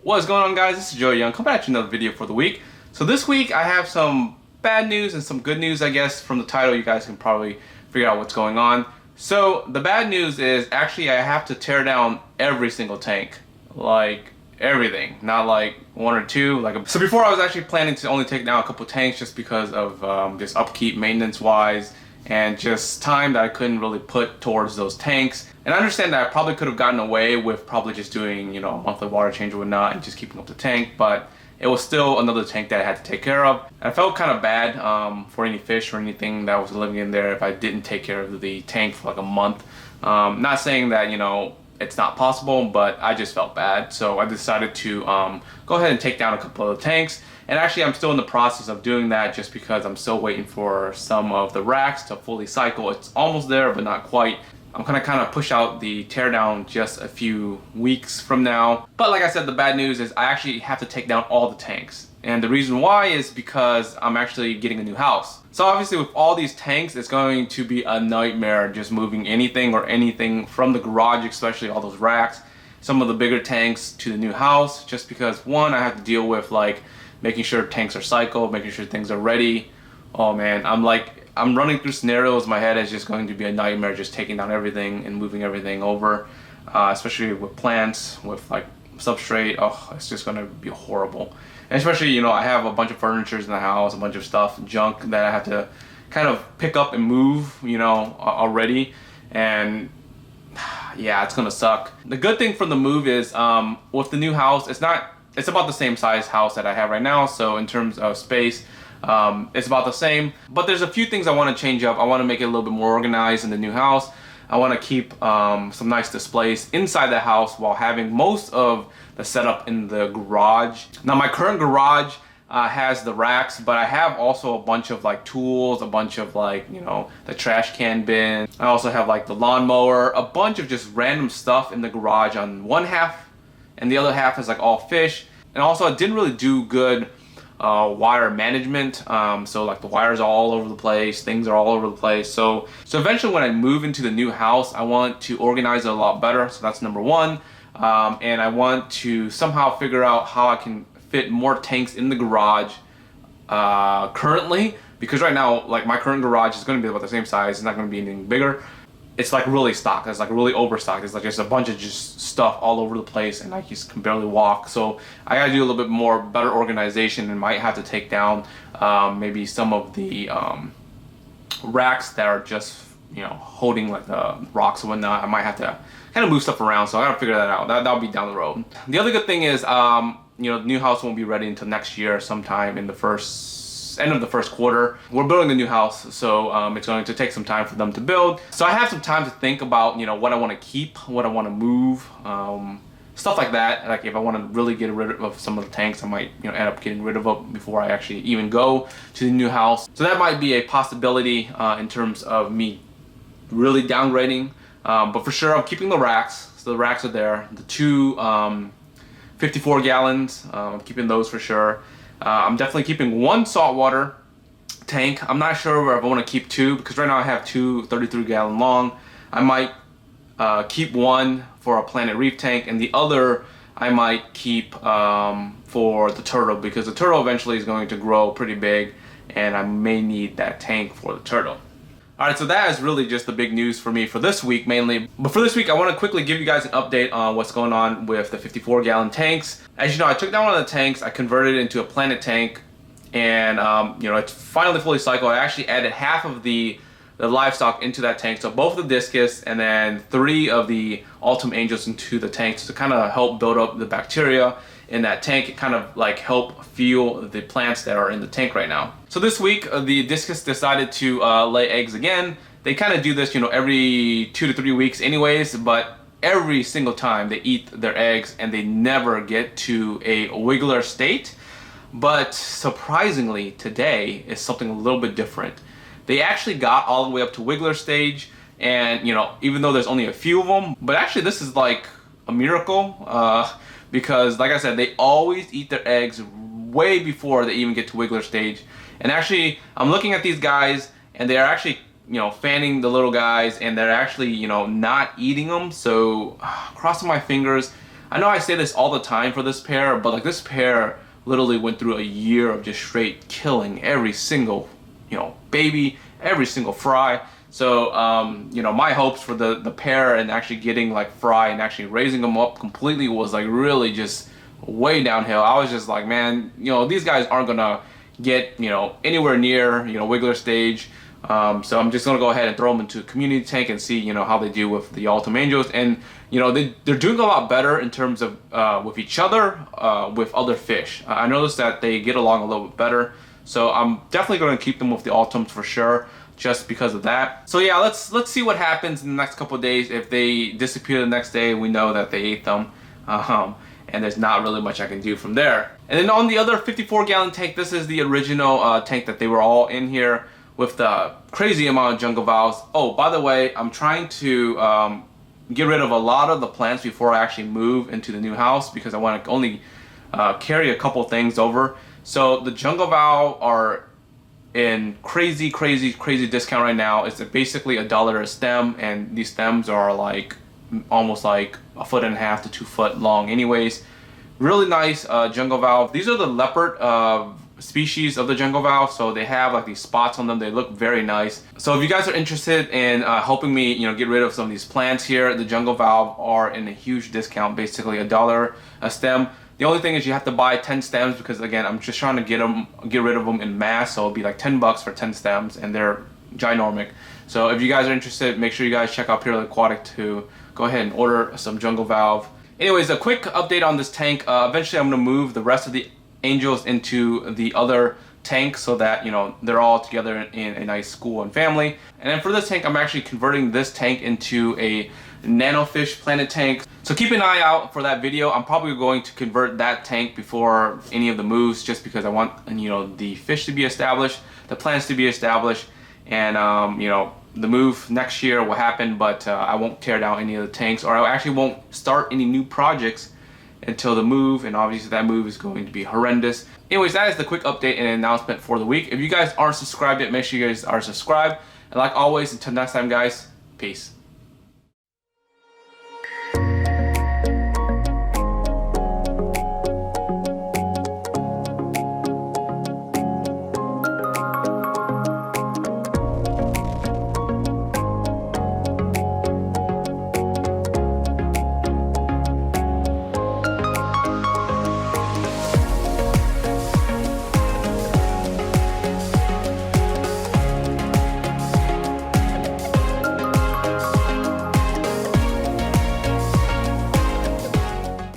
What's going on, guys? This is Joe Young coming at you another video for the week. So this week I have some bad news and some good news. I guess from the title you guys can probably figure out what's going on. So the bad news is actually I have to tear down every single tank, like everything, not like one or two. So before I was actually planning to only take down a couple tanks just because of just upkeep, maintenance wise, and just time that I couldn't really put towards those tanks. And I understand that I probably could have gotten away with probably just doing, a monthly water change or whatnot and just keeping up the tank, but it was still another tank that I had to take care of. And I felt kind of bad for any fish or anything that was living in there if I didn't take care of the tank for like a month. Not saying that, it's not possible, but I just felt bad. So I decided to go ahead and take down a couple of the tanks. And actually I'm still in the process of doing that just because I'm still waiting for some of the racks to fully cycle. It's almost there, but not quite. I'm gonna kind of push out the teardown just a few weeks from now. But like I said, the bad news is I actually have to take down all the tanks. And the reason why is because I'm actually getting a new house. So obviously with all these tanks, it's going to be a nightmare just moving anything from the garage, especially all those racks, some of the bigger tanks to the new house, just because one, I have to deal with like making sure tanks are cycled, making sure things are ready. Oh man, I'm running through scenarios. My head is just going to be a nightmare just taking down everything and moving everything over, especially with plants, with like substrate. Oh, it's just going to be horrible. And especially, I have a bunch of furniture in the house, a bunch of stuff, junk that I have to kind of pick up and move, already. And yeah, it's going to suck. The good thing from the move is with the new house, it's about the same size house that I have right now. So in terms of space, it's about the same, but there's a few things I want to change up. I want to make it a little bit more organized in the new house. I want to keep some nice displays inside the house while having most of the setup in the garage. Now my current garage has the racks, but I have also a bunch of like tools, a bunch of like, the trash can bin. I also have like the lawnmower, a bunch of just random stuff in the garage on one half, and the other half is like all fish. And also I didn't really do good wire management, so like the wires are all over the place, things are all over the place. So eventually when I move into the new house, I want to organize it a lot better. So that's number one. And I want to somehow figure out how I can fit more tanks in the garage currently, because right now like my current garage is going to be about the same size. It's not going to be anything bigger. It's like really stocked. It's like really overstocked. It's like just a bunch of just stuff all over the place, and I just can barely walk. So I gotta do a little bit more better organization, and might have to take down maybe some of the racks that are just holding like the rocks and whatnot. I might have to kind of move stuff around. So I gotta figure that out. That'll be down the road. The other good thing is the new house won't be ready until next year, sometime in the end of the first quarter. We're building a new house, so it's going to take some time for them to build. So I have some time to think about what I want to keep, what I want to move, stuff like that. Like if I want to really get rid of some of the tanks, I might end up getting rid of them before I actually even go to the new house. So that might be a possibility in terms of me really downgrading, but for sure I'm keeping the racks. So the racks are there. The two 54 gallons, I'm keeping those for sure. I'm definitely keeping one saltwater tank. I'm not sure if I want to keep two, because right now I have two 33 gallon long. I might keep one for a Planet Reef tank, and the other I might keep for the turtle, because the turtle eventually is going to grow pretty big, and I may need that tank for the turtle. Alright, so that is really just the big news for me for this week mainly. But for this week, I want to quickly give you guys an update on what's going on with the 54 gallon tanks. As you know, I took down one of the tanks, I converted it into a Planet tank, and it's finally fully cycled. I actually added half of the livestock into that tank, so both of the Discus and then 3 of the Ultimate Angels into the tank to kind of help build up the bacteria in that tank and kind of like help fuel the plants that are in the tank right now. So this week the Discus decided to lay eggs again. They kind of do this every 2 to 3 weeks anyways, but every single time they eat their eggs and they never get to a wiggler state. But surprisingly today is something a little bit different. They actually got all the way up to wiggler stage, and even though there's only a few of them, but actually this is like a miracle, because like I said, they always eat their eggs way before they even get to wiggler stage. And actually I'm looking at these guys, and they're actually fanning the little guys, and they're actually not eating them. So crossing my fingers, I know I say this all the time for this pair, but like this pair literally went through a year of just straight killing every single, you know, baby, every single fry. So, you know, my hopes for the pair and actually getting like fry and actually raising them up completely was like really just way downhill. I was just like, man, you know, these guys aren't gonna get, you know, anywhere near, you know, wiggler stage. So I'm just gonna go ahead and throw them into a community tank and see, you know, how they do with the Altum Angels. And you know, they're doing a lot better in terms of with each other, with other fish. I noticed that they get along a little bit better. So I'm definitely going to keep them with the Altums for sure, just because of that. So yeah, let's see what happens in the next couple of days. If they disappear the next day, we know that they ate them. And there's not really much I can do from there. And then on the other 54-gallon tank, this is the original tank that they were all in here with the crazy amount of jungle valves. Oh, by the way, I'm trying to get rid of a lot of the plants before I actually move into the new house, because I want to only carry a couple things over. So the jungle valve are in crazy discount right now. It's basically $1 a stem, and these stems are like almost like 1.5 to 2 foot long anyways. Really nice jungle valve. These are the leopard species of the jungle valve, so they have like these spots on them. They look very nice. So if you guys are interested in helping me, you know, get rid of some of these plants here, the jungle valve are in a huge discount, basically $1 a stem. The only thing is you have to buy 10 stems, because again, I'm just trying to get rid of them in mass, so it'll be like $10 for 10 stems, and they're ginormic. So if you guys are interested, make sure you guys check out Aquatic to go ahead and order some jungle valve. Anyways, a quick update on this tank. Eventually I'm going to move the rest of the angels into the other tank so that, you know, they're all together in a nice school and family. And then for this tank, I'm actually converting this tank into a nanofish planet tank. So keep an eye out for that video. I'm probably going to convert that tank before any of the moves, just because I want, you know, the fish to be established, the plants to be established, and you know, the move next year will happen, but I won't tear down any of the tanks, or I actually won't start any new projects until the move, and obviously that move is going to be horrendous. Anyways, that is the quick update and announcement for the week. If you guys aren't subscribed yet, make sure you guys are subscribed. And like always, until next time guys, peace.